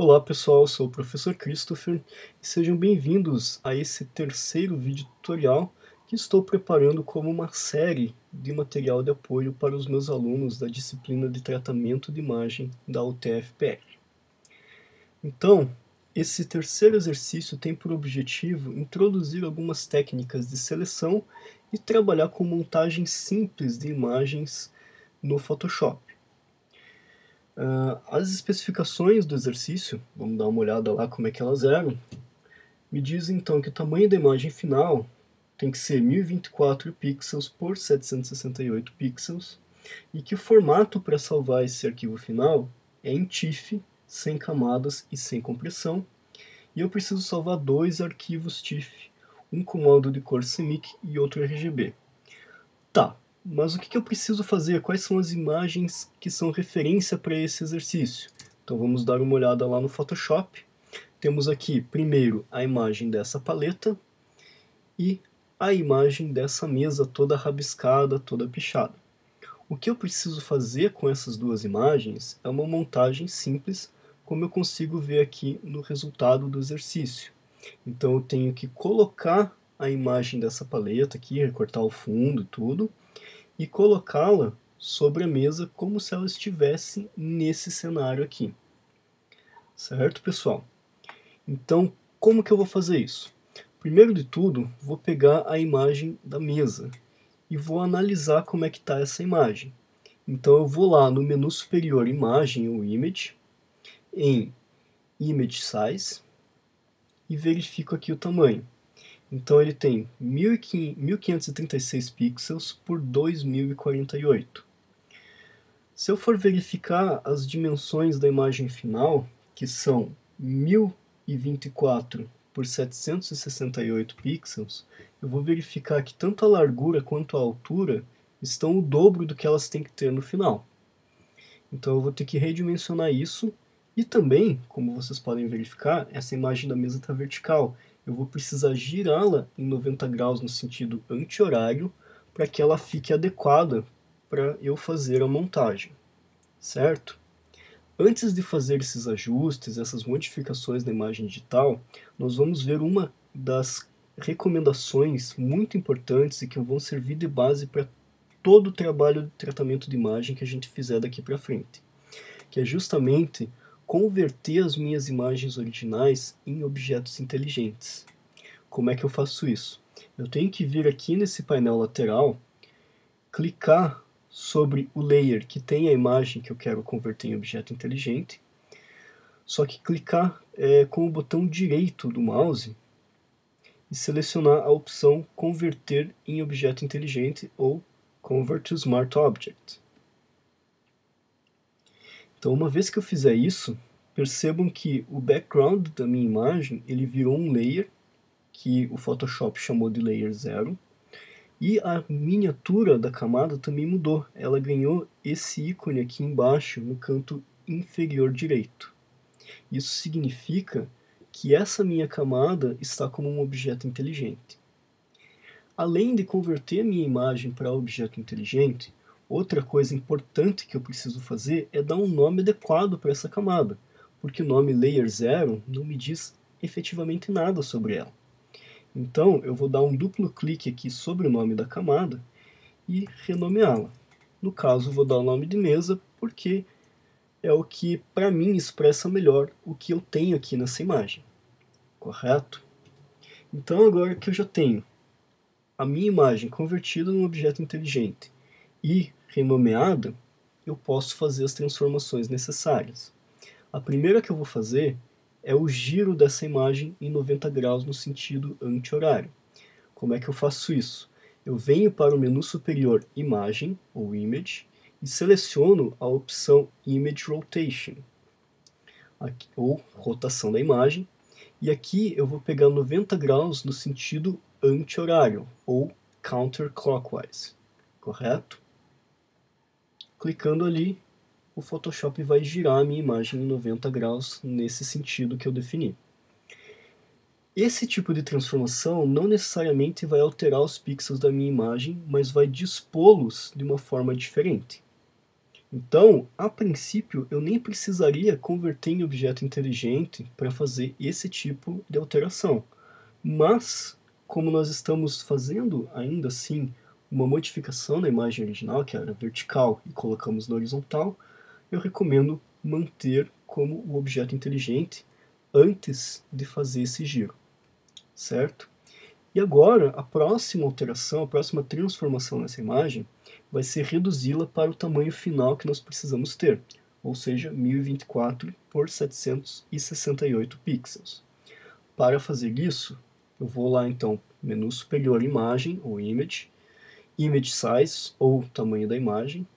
Olá pessoal, sou o professor Christopher e sejam bem-vindos a esse terceiro vídeo tutorial que estou preparando como uma série de material de apoio para os meus alunos da disciplina de tratamento de imagem da UTF-PR. Então, esse terceiro exercício tem por objetivo introduzir algumas técnicas de seleção e trabalhar com montagem simples de imagens no Photoshop. As especificações do exercício, vamos dar uma olhada lá como é que elas eram, me diz então que o tamanho da imagem final tem que ser 1024 pixels por 768 pixels e que o formato para salvar esse arquivo final é em TIFF, sem camadas e sem compressão, e eu preciso salvar dois arquivos TIFF, um com modo de cor CMYK e outro RGB. Tá, mas o que eu preciso fazer? Quais são as imagens que são referência para esse exercício? Então vamos dar uma olhada lá no Photoshop. Temos aqui, primeiro, a imagem dessa paleta e a imagem dessa mesa toda rabiscada, toda pichada. O que eu preciso fazer com essas duas imagens é uma montagem simples, como eu consigo ver aqui no resultado do exercício. Então eu tenho que colocar a imagem dessa paleta aqui, recortar o fundo e tudo, e colocá-la sobre a mesa como se ela estivesse nesse cenário aqui. Certo, pessoal? Então, como que eu vou fazer isso? Primeiro de tudo, vou pegar a imagem da mesa e vou analisar como é que está essa imagem. Então eu vou lá no menu superior Imagem ou Image, em Image Size, e verifico aqui o tamanho. Então ele tem 1536 pixels por 2048. Se eu for verificar as dimensões da imagem final, que são 1024 por 768 pixels, eu vou verificar que tanto a largura quanto a altura estão o dobro do que elas têm que ter no final. Então eu vou ter que redimensionar isso, e também, como vocês podem verificar, essa imagem da mesa está vertical. Eu vou precisar girá-la em 90 graus no sentido anti-horário para que ela fique adequada para eu fazer a montagem, certo? Antes de fazer esses ajustes, essas modificações na imagem digital, nós vamos ver uma das recomendações muito importantes e que vão servir de base para todo o trabalho de tratamento de imagem que a gente fizer daqui para frente, que é justamente converter as minhas imagens originais em objetos inteligentes. Como é que eu faço isso? Eu tenho que vir aqui nesse painel lateral, clicar sobre o layer que tem a imagem que eu quero converter em objeto inteligente, só que clicar com o botão direito do mouse e selecionar a opção Converter em objeto inteligente ou Convert to Smart Object. Então, uma vez que eu fizer isso, percebam que o background da minha imagem ele virou um layer que o Photoshop chamou de Layer 0, e a miniatura da camada também mudou. Ela ganhou esse ícone aqui embaixo, no canto inferior direito. Isso significa que essa minha camada está como um objeto inteligente. Além de converter a minha imagem para objeto inteligente, outra coisa importante que eu preciso fazer é dar um nome adequado para essa camada, porque o nome Layer 0 não me diz efetivamente nada sobre ela. Então, eu vou dar um duplo clique aqui sobre o nome da camada e renomeá-la. No caso, vou dar o nome de mesa, porque é o que, para mim, expressa melhor o que eu tenho aqui nessa imagem. Correto? Então, agora que eu já tenho a minha imagem convertida num objeto inteligente e renomeada, eu posso fazer as transformações necessárias. A primeira que eu vou fazer é o giro dessa imagem em 90 graus no sentido anti-horário. Como é que eu faço isso? Eu venho para o menu superior Imagem, ou Image, e seleciono a opção Image Rotation, ou rotação da imagem, e aqui eu vou pegar 90 graus no sentido anti-horário, ou counterclockwise, correto? Clicando ali, o Photoshop vai girar a minha imagem em 90 graus nesse sentido que eu defini. Esse tipo de transformação não necessariamente vai alterar os pixels da minha imagem, mas vai dispô-los de uma forma diferente. Então, a princípio, eu nem precisaria converter em objeto inteligente para fazer esse tipo de alteração. Mas, como nós estamos fazendo ainda assim uma modificação na imagem original, que era vertical, e colocamos na horizontal, eu recomendo manter como o objeto inteligente antes de fazer esse giro, certo? E agora, a próxima alteração, a próxima transformação nessa imagem vai ser reduzi-la para o tamanho final que nós precisamos ter, ou seja, 1024 por 768 pixels. Para fazer isso, eu vou lá então, menu superior imagem ou image, image size ou tamanho da imagem,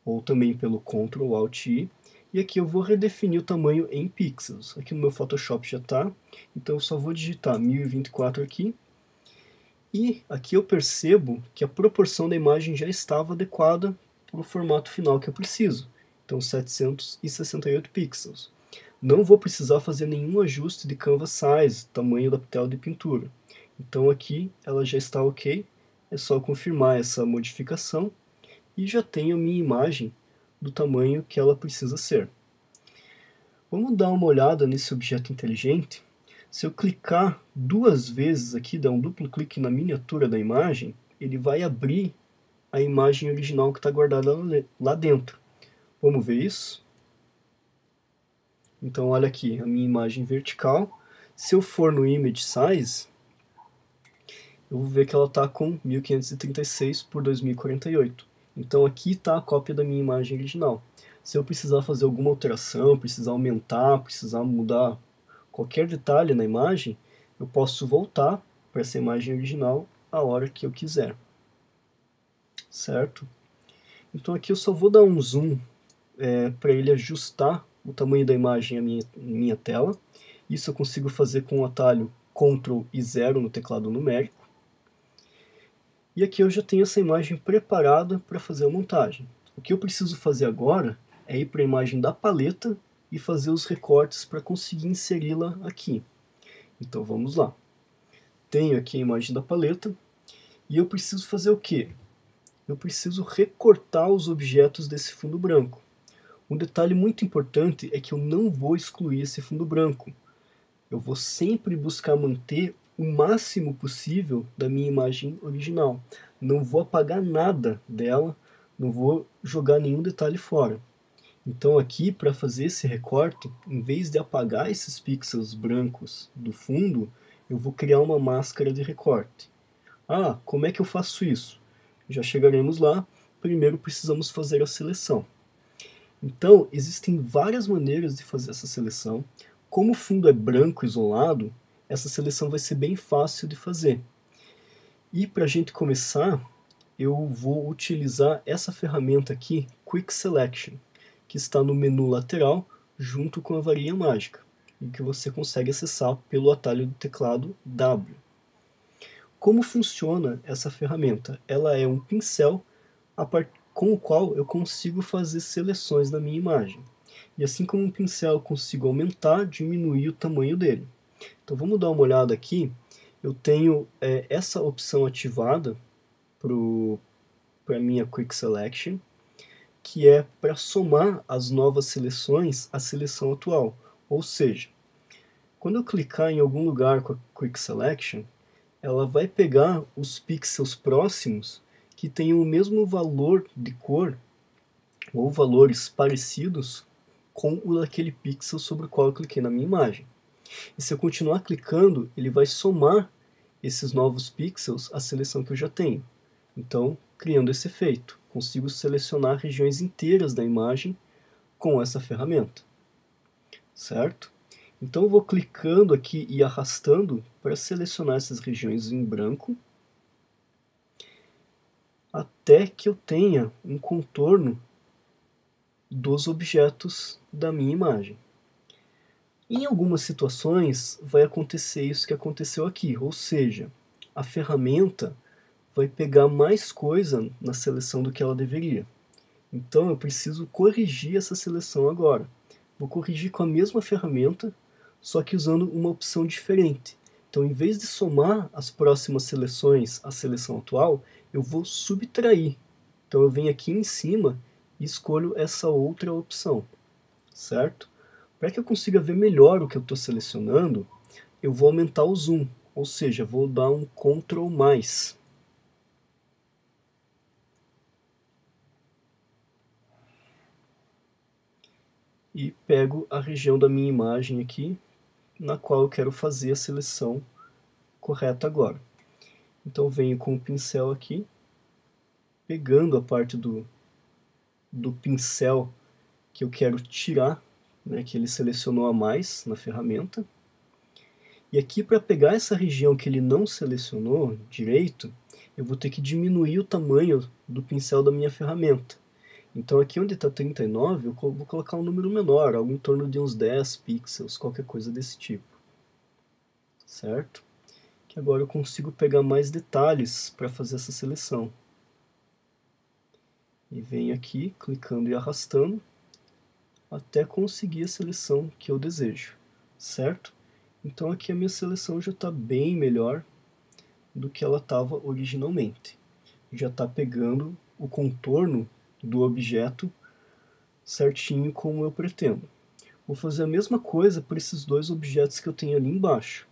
ou também pelo Ctrl Alt I, e aqui eu vou redefinir o tamanho em pixels. Aqui no meu Photoshop já está, então eu só vou digitar 1024 aqui, e aqui eu percebo que a proporção da imagem já estava adequada para o formato final que eu preciso, então 768 pixels. Não vou precisar fazer nenhum ajuste de canvas size, tamanho da tela de pintura. Então aqui ela já está ok, é só confirmar essa modificação e já tenho a minha imagem do tamanho que ela precisa ser. Vamos dar uma olhada nesse objeto inteligente. Se eu clicar duas vezes aqui, dar um duplo clique na miniatura da imagem, ele vai abrir a imagem original que está guardada lá dentro. Vamos ver isso? Então olha aqui, a minha imagem vertical. Se eu for no Image Size, eu vou ver que ela está com 1536 por 2048. Então aqui está a cópia da minha imagem original. Se eu precisar fazer alguma alteração, precisar aumentar, precisar mudar qualquer detalhe na imagem, eu posso voltar para essa imagem original a hora que eu quiser. Certo? Então aqui eu só vou dar um zoom para ele ajustar o tamanho da imagem à minha tela. Isso eu consigo fazer com o atalho Ctrl e 0 no teclado numérico. E aqui eu já tenho essa imagem preparada para fazer a montagem. O que eu preciso fazer agora é ir para a imagem da paleta e fazer os recortes para conseguir inseri-la aqui. Então vamos lá. Tenho aqui a imagem da paleta e eu preciso fazer o quê? Eu preciso recortar os objetos desse fundo branco. Um detalhe muito importante é que eu não vou excluir esse fundo branco. Eu vou sempre buscar manter o máximo possível da minha imagem original. Não vou apagar nada dela, não vou jogar nenhum detalhe fora. Então aqui, para fazer esse recorte, em vez de apagar esses pixels brancos do fundo, eu vou criar uma máscara de recorte. Ah, como é que eu faço isso? Já chegaremos lá. Primeiro precisamos fazer a seleção. Então, existem várias maneiras de fazer essa seleção. Como o fundo é branco isolado, essa seleção vai ser bem fácil de fazer. E para a gente começar, eu vou utilizar essa ferramenta aqui, Quick Selection, que está no menu lateral, junto com a varinha mágica, e que você consegue acessar pelo atalho do teclado W. Como funciona essa ferramenta? Ela é um pincel com o qual eu consigo fazer seleções na minha imagem. E assim como um pincel, eu consigo aumentar, diminuir o tamanho dele. Então vamos dar uma olhada aqui. Eu tenho essa opção ativada para a minha Quick Selection, que é para somar as novas seleções à seleção atual. Ou seja, quando eu clicar em algum lugar com a Quick Selection, ela vai pegar os pixels próximos que tenham o mesmo valor de cor ou valores parecidos com o daquele pixel sobre o qual eu cliquei na minha imagem. E se eu continuar clicando, ele vai somar esses novos pixels à seleção que eu já tenho. Então, criando esse efeito, consigo selecionar regiões inteiras da imagem com essa ferramenta. Certo? Então eu vou clicando aqui e arrastando para selecionar essas regiões em branco, até que eu tenha um contorno dos objetos da minha imagem. Em algumas situações vai acontecer isso que aconteceu aqui, ou seja, a ferramenta vai pegar mais coisa na seleção do que ela deveria. Então eu preciso corrigir essa seleção agora. Vou corrigir com a mesma ferramenta, só que usando uma opção diferente. Então, em vez de somar as próximas seleções à seleção atual, eu vou subtrair. Então eu venho aqui em cima e escolho essa outra opção, certo? Para que eu consiga ver melhor o que eu estou selecionando, eu vou aumentar o zoom, ou seja, vou dar um Ctrl+. E pego a região da minha imagem aqui, na qual eu quero fazer a seleção correta agora. Então venho com o pincel aqui, pegando a parte do pincel que eu quero tirar, né, que ele selecionou a mais na ferramenta. E aqui, para pegar essa região que ele não selecionou direito, eu vou ter que diminuir o tamanho do pincel da minha ferramenta. Então aqui onde está 39, eu vou colocar um número menor, algo em torno de uns 10 pixels, qualquer coisa desse tipo. Certo? Que agora eu consigo pegar mais detalhes para fazer essa seleção. E venho aqui, clicando e arrastando, até conseguir a seleção que eu desejo. Certo? Então aqui a minha seleção já está bem melhor do que ela estava originalmente. Já está pegando o contorno do objeto certinho como eu pretendo. Vou fazer a mesma coisa para esses dois objetos que eu tenho ali embaixo.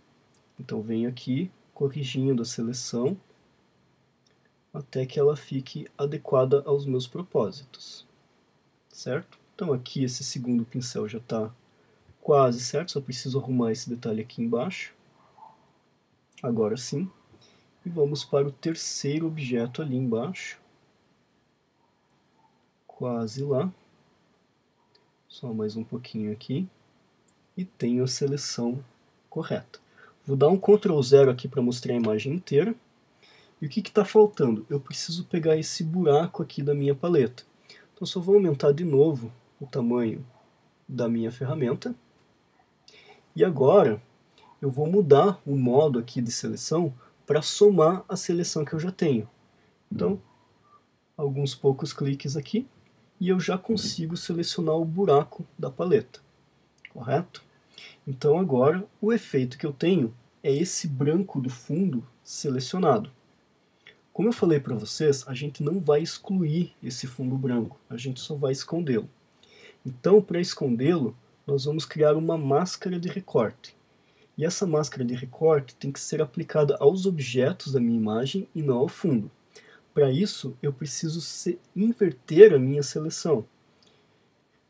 Então venho aqui, corrigindo a seleção, até que ela fique adequada aos meus propósitos. Certo? Então aqui esse segundo pincel já está quase certo, só preciso arrumar esse detalhe aqui embaixo. Agora sim. E vamos para o terceiro objeto ali embaixo. Quase lá. Só mais um pouquinho aqui. E tenho a seleção correta. Vou dar um Ctrl 0 aqui para mostrar a imagem inteira. E o que está faltando? Eu preciso pegar esse buraco aqui da minha paleta. Então só vou aumentar de novo o tamanho da minha ferramenta. E agora eu vou mudar o modo aqui de seleção para somar a seleção que eu já tenho. Então, alguns poucos cliques aqui e eu já consigo selecionar o buraco da paleta. Correto? Então agora o efeito que eu tenho é esse branco do fundo selecionado. Como eu falei para vocês, a gente não vai excluir esse fundo branco, a gente só vai escondê-lo. Então, para escondê-lo, nós vamos criar uma máscara de recorte. E essa máscara de recorte tem que ser aplicada aos objetos da minha imagem e não ao fundo. Para isso, eu preciso inverter a minha seleção.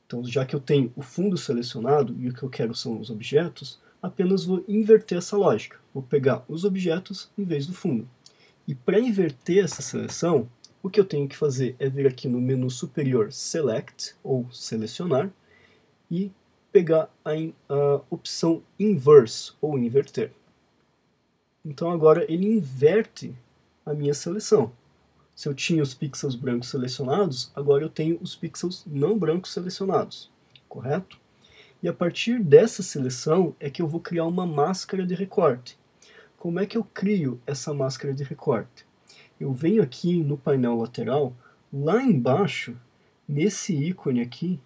Então, já que eu tenho o fundo selecionado e o que eu quero são os objetos, apenas vou inverter essa lógica. Vou pegar os objetos em vez do fundo. E para inverter essa seleção, o que eu tenho que fazer é vir aqui no menu superior Select, ou Selecionar, e pegar a opção Inverse, ou Inverter. Então agora ele inverte a minha seleção. Se eu tinha os pixels brancos selecionados, agora eu tenho os pixels não brancos selecionados, correto? E a partir dessa seleção é que eu vou criar uma máscara de recorte. Como é que eu crio essa máscara de recorte? Eu venho aqui no painel lateral, lá embaixo, nesse ícone aqui,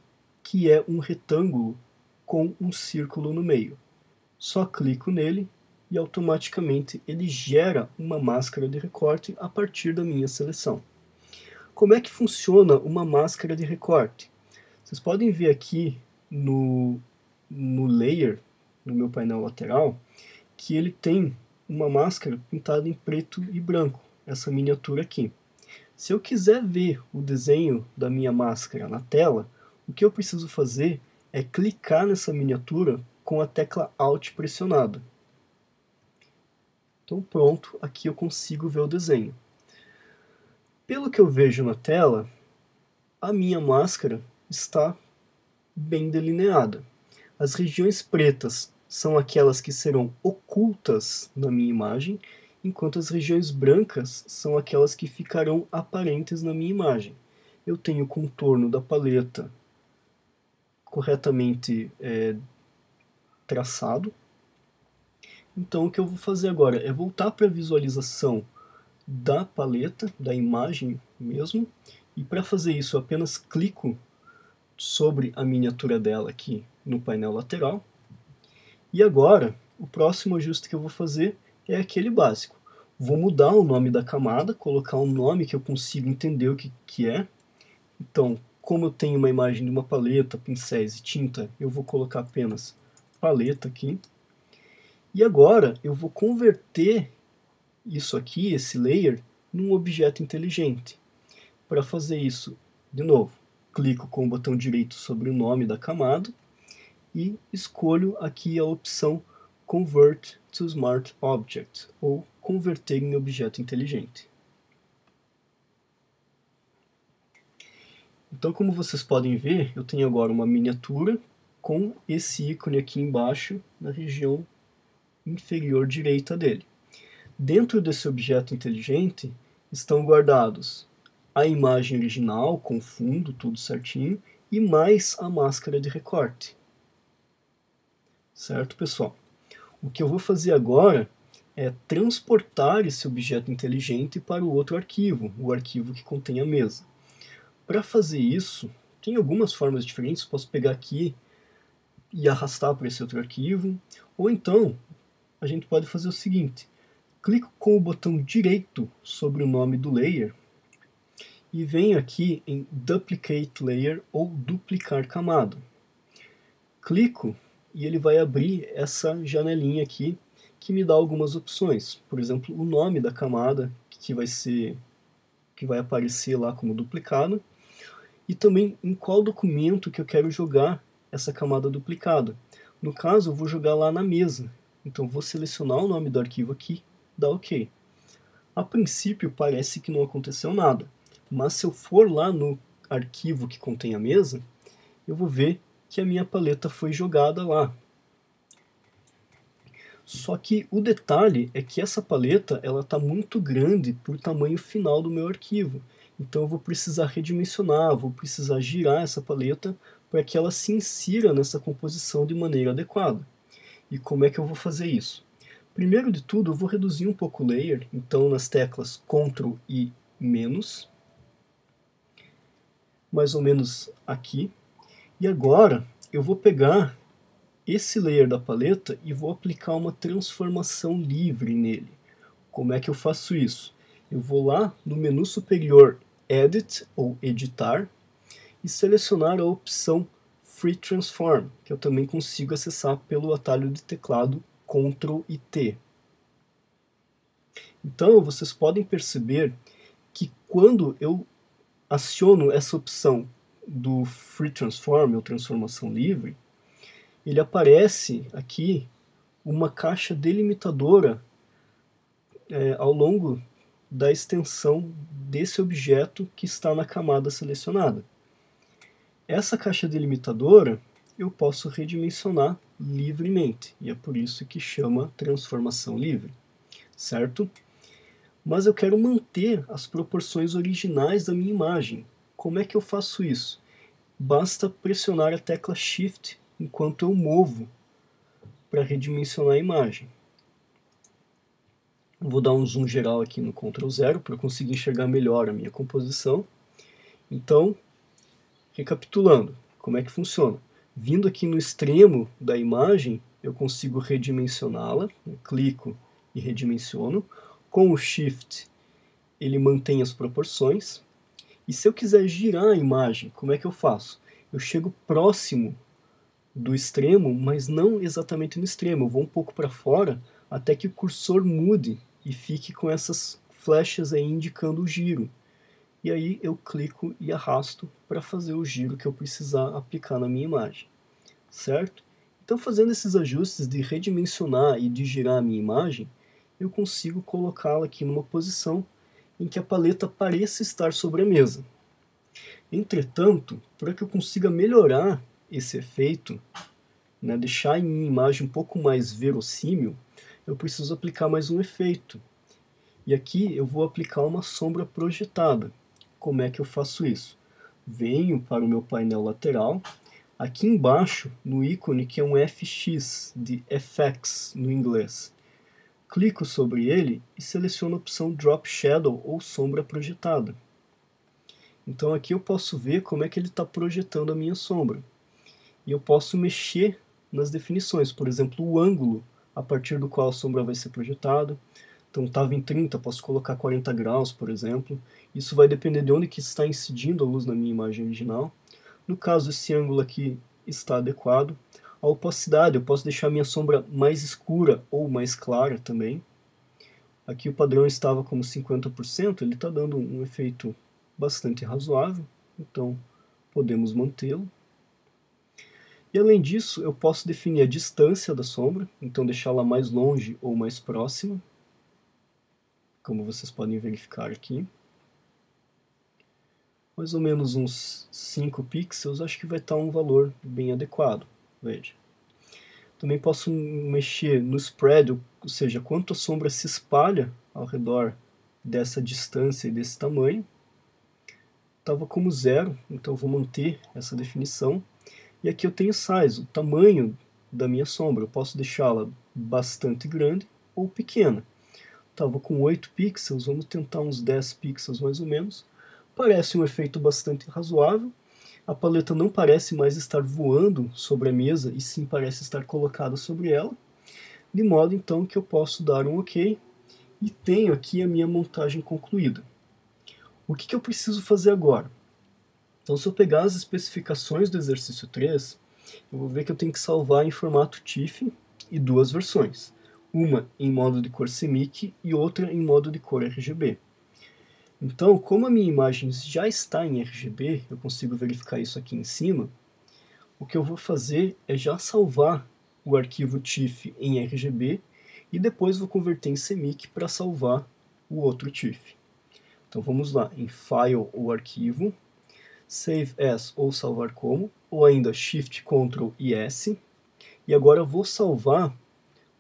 que é um retângulo com um círculo no meio. Só clico nele e automaticamente ele gera uma máscara de recorte a partir da minha seleção. Como é que funciona uma máscara de recorte? Vocês podem ver aqui no Layer, no meu painel lateral, que ele tem uma máscara pintada em preto e branco, essa miniatura aqui. Se eu quiser ver o desenho da minha máscara na tela, o que eu preciso fazer é clicar nessa miniatura com a tecla Alt pressionada. Então pronto, aqui eu consigo ver o desenho. Pelo que eu vejo na tela, a minha máscara está bem delineada. As regiões pretas são aquelas que serão ocultas na minha imagem, enquanto as regiões brancas são aquelas que ficarão aparentes na minha imagem. Eu tenho o contorno da paleta corretamente traçado. Então o que eu vou fazer agora é voltar para a visualização da paleta, da imagem mesmo, e para fazer isso eu apenas clico sobre a miniatura dela aqui no painel lateral. E agora, o próximo ajuste que eu vou fazer é aquele básico. Vou mudar o nome da camada, colocar um nome que eu consiga entender o que é. Então, como eu tenho uma imagem de uma paleta, pincéis e tinta, eu vou colocar apenas paleta aqui. E agora eu vou converter isso aqui, esse layer, num objeto inteligente. Para fazer isso, de novo, clico com o botão direito sobre o nome da camada e escolho aqui a opção Convert to Smart Object, ou converter em objeto inteligente. Então, como vocês podem ver, eu tenho agora uma miniatura com esse ícone aqui embaixo, na região inferior direita dele. Dentro desse objeto inteligente estão guardados a imagem original, com fundo, tudo certinho, e mais a máscara de recorte. Certo, pessoal? O que eu vou fazer agora é transportar esse objeto inteligente para o outro arquivo, o arquivo que contém a mesa. Para fazer isso, tem algumas formas diferentes. Posso pegar aqui e arrastar para esse outro arquivo, ou então a gente pode fazer o seguinte: clico com o botão direito sobre o nome do layer e venho aqui em Duplicate Layer, ou duplicar camada. Clico e ele vai abrir essa janelinha aqui que me dá algumas opções. Por exemplo, o nome da camada que vai aparecer lá como duplicado, e também em qual documento que eu quero jogar essa camada duplicada. No caso, eu vou jogar lá na mesa. Então vou selecionar o nome do arquivo aqui, dar OK. A princípio parece que não aconteceu nada, mas se eu for lá no arquivo que contém a mesa, eu vou ver que a minha paleta foi jogada lá. Só que o detalhe é que essa paleta está muito grande para o tamanho final do meu arquivo. Então eu vou precisar redimensionar, vou precisar girar essa paleta para que ela se insira nessa composição de maneira adequada. E como é que eu vou fazer isso? Primeiro de tudo, eu vou reduzir um pouco o layer, então nas teclas Ctrl e menos, mais ou menos aqui. E agora eu vou pegar esse layer da paleta e vou aplicar uma transformação livre nele. Como é que eu faço isso? Eu vou lá no menu superior Edit, ou Editar, e selecionar a opção Free Transform, que eu também consigo acessar pelo atalho de teclado Ctrl e T. Então, vocês podem perceber que quando eu aciono essa opção do Free Transform, ou transformação livre, ele aparece aqui uma caixa delimitadora ao longo da extensão desse objeto que está na camada selecionada. Essa caixa delimitadora eu posso redimensionar livremente, e é por isso que chama transformação livre, certo? Mas eu quero manter as proporções originais da minha imagem. Como é que eu faço isso? Basta pressionar a tecla Shift enquanto eu movo para redimensionar a imagem. Vou dar um zoom geral aqui no Ctrl 0 para conseguir enxergar melhor a minha composição. Então, recapitulando, como é que funciona? Vindo aqui no extremo da imagem, eu consigo redimensioná-la. Clico e redimensiono. Com o Shift, ele mantém as proporções. E se eu quiser girar a imagem, como é que eu faço? Eu chego próximo do extremo, mas não exatamente no extremo. Eu vou um pouco para fora até que o cursor mude e fique com essas flechas aí indicando o giro. E aí eu clico e arrasto para fazer o giro que eu precisar aplicar na minha imagem, certo? Então, fazendo esses ajustes de redimensionar e de girar a minha imagem, eu consigo colocá-la aqui numa posição em que a paleta pareça estar sobre a mesa. Entretanto, para que eu consiga melhorar esse efeito, deixar a minha imagem um pouco mais verossímil, eu preciso aplicar mais um efeito. E aqui eu vou aplicar uma sombra projetada. Como é que eu faço isso? Venho para o meu painel lateral, aqui embaixo, no ícone que é um FX, de FX no inglês. Clico sobre ele e seleciono a opção Drop Shadow, ou sombra projetada. Então aqui eu posso ver como é que ele está projetando a minha sombra. E eu posso mexer nas definições, por exemplo, o ângulo a partir do qual a sombra vai ser projetada. Então estava em 30, posso colocar 40 graus, por exemplo. Isso vai depender de onde que está incidindo a luz na minha imagem original. No caso, esse ângulo aqui está adequado. A opacidade, eu posso deixar a minha sombra mais escura ou mais clara também. Aqui o padrão estava como 50%, ele está dando um efeito bastante razoável, então podemos mantê-lo. E além disso, eu posso definir a distância da sombra, então deixá-la mais longe ou mais próxima, como vocês podem verificar aqui. Mais ou menos uns 5 pixels, acho que vai estar um valor bem adequado, veja. Também posso mexer no spread, ou seja, quanto a sombra se espalha ao redor dessa distância e desse tamanho. Estava como 0, então vou manter essa definição. E aqui eu tenho size, o tamanho da minha sombra. Eu posso deixá-la bastante grande ou pequena. Estava com 8 pixels, vamos tentar uns 10 pixels mais ou menos. Parece um efeito bastante razoável. A paleta não parece mais estar voando sobre a mesa, e sim parece estar colocada sobre ela. De modo então que eu posso dar um OK e tenho aqui a minha montagem concluída. O que eu preciso fazer agora? Então, se eu pegar as especificações do exercício 3, eu vou ver que eu tenho que salvar em formato TIFF e duas versões. Uma em modo de cor CMYK e outra em modo de cor RGB. Então, como a minha imagem já está em RGB, eu consigo verificar isso aqui em cima, o que eu vou fazer é já salvar o arquivo TIFF em RGB e depois vou converter em CMYK para salvar o outro TIFF. Então vamos lá, em File ou Arquivo, Save As ou Salvar Como, ou ainda Shift, Ctrl e S. E agora eu vou salvar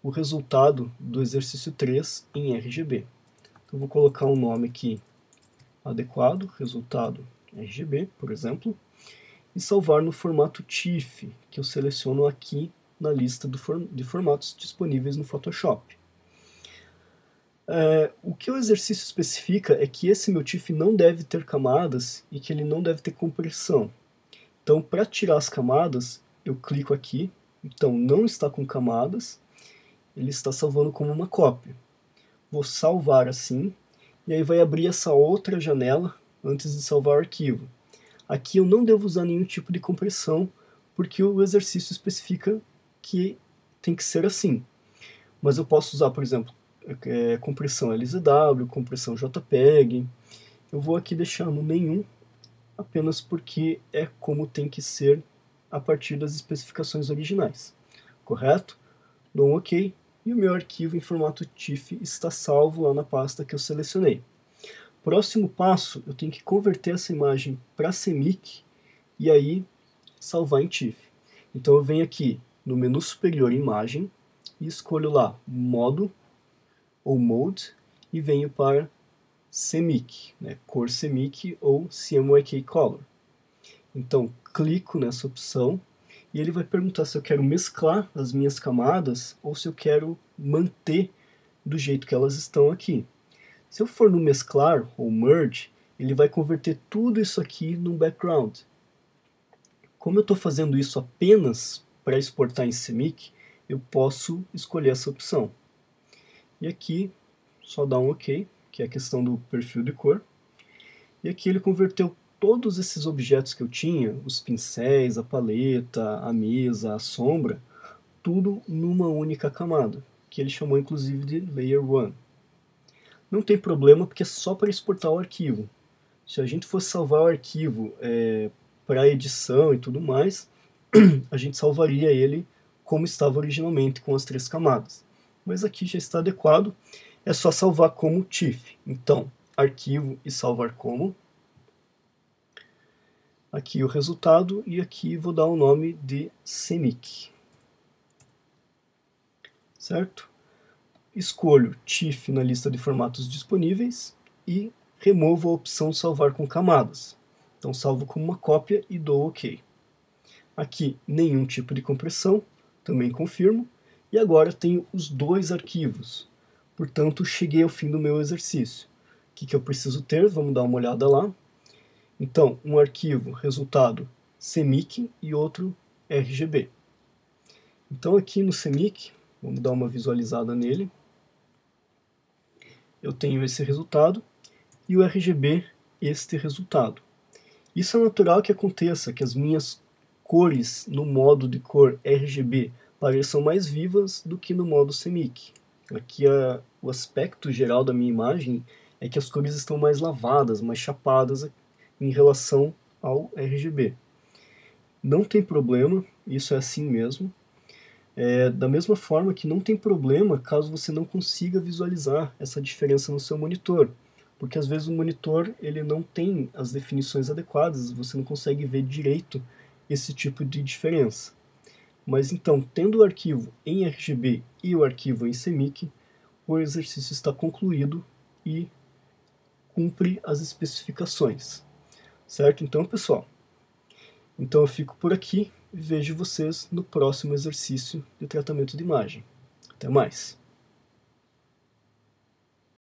o resultado do exercício 3 em RGB. Então vou colocar um nome aqui adequado, resultado RGB, por exemplo, e salvar no formato TIFF, que eu seleciono aqui na lista de formatos disponíveis no Photoshop. O que o exercício especifica é que esse meu TIFF não deve ter camadas e que ele não deve ter compressão. Então, para tirar as camadas, eu clico aqui. Então, não está com camadas, ele está salvando como uma cópia. Vou salvar assim, e aí vai abrir essa outra janela antes de salvar o arquivo. Aqui eu não devo usar nenhum tipo de compressão, porque o exercício especifica que tem que ser assim. Mas eu posso usar, por exemplo, compressão LZW, compressão JPEG. Eu vou aqui deixar no nenhum, apenas porque é como tem que ser a partir das especificações originais. Correto? Dou um OK e o meu arquivo em formato TIFF está salvo lá na pasta que eu selecionei. Próximo passo, eu tenho que converter essa imagem para CMYK e aí salvar em TIFF. Então eu venho aqui no menu superior Imagem e escolho lá Modo ou Mode e venho para CMYK, né, cor CMYK ou CMYK Color. Então clico nessa opção e ele vai perguntar se eu quero mesclar as minhas camadas ou se eu quero manter do jeito que elas estão aqui. Se eu for no mesclar ou merge, ele vai converter tudo isso aqui num background. Como eu estou fazendo isso apenas para exportar em CMYK, eu posso escolher essa opção. E aqui, só dá um OK, que é a questão do perfil de cor. E aqui ele converteu todos esses objetos que eu tinha, os pincéis, a paleta, a mesa, a sombra, tudo numa única camada, que ele chamou inclusive de Layer 1. Não tem problema, porque é só para exportar o arquivo. Se a gente fosse salvar o arquivo para edição e tudo mais, a gente salvaria ele como estava originalmente, com as 3 camadas. Mas aqui já está adequado, é só salvar como TIFF. Então, arquivo e salvar como. Aqui o resultado, e aqui vou dar o nome de CMYK. Certo? Escolho TIFF na lista de formatos disponíveis e removo a opção salvar com camadas. Então salvo como uma cópia e dou OK. Aqui nenhum tipo de compressão, também confirmo. E agora tenho os 2 arquivos. Portanto, cheguei ao fim do meu exercício. O que eu preciso ter? Vamos dar uma olhada lá. Então, um arquivo resultado CMYK e outro RGB. Então aqui no CMYK, vamos dar uma visualizada nele. eu tenho esse resultado, e o RGB este resultado. Isso é natural que aconteça, que as minhas cores no modo de cor RGB pareçam mais vivas do que no modo CMYK. Aqui o aspecto geral da minha imagem é que as cores estão mais lavadas, mais chapadas em relação ao RGB. Não tem problema, isso é assim mesmo. Da mesma forma que não tem problema caso você não consiga visualizar essa diferença no seu monitor, porque às vezes o monitor ele não tem as definições adequadas, você não consegue ver direito esse tipo de diferença. Mas então, tendo o arquivo em RGB e o arquivo em CMYK, o exercício está concluído e cumpre as especificações. Certo? Então, pessoal, então eu fico por aqui e vejo vocês no próximo exercício de tratamento de imagem. Até mais!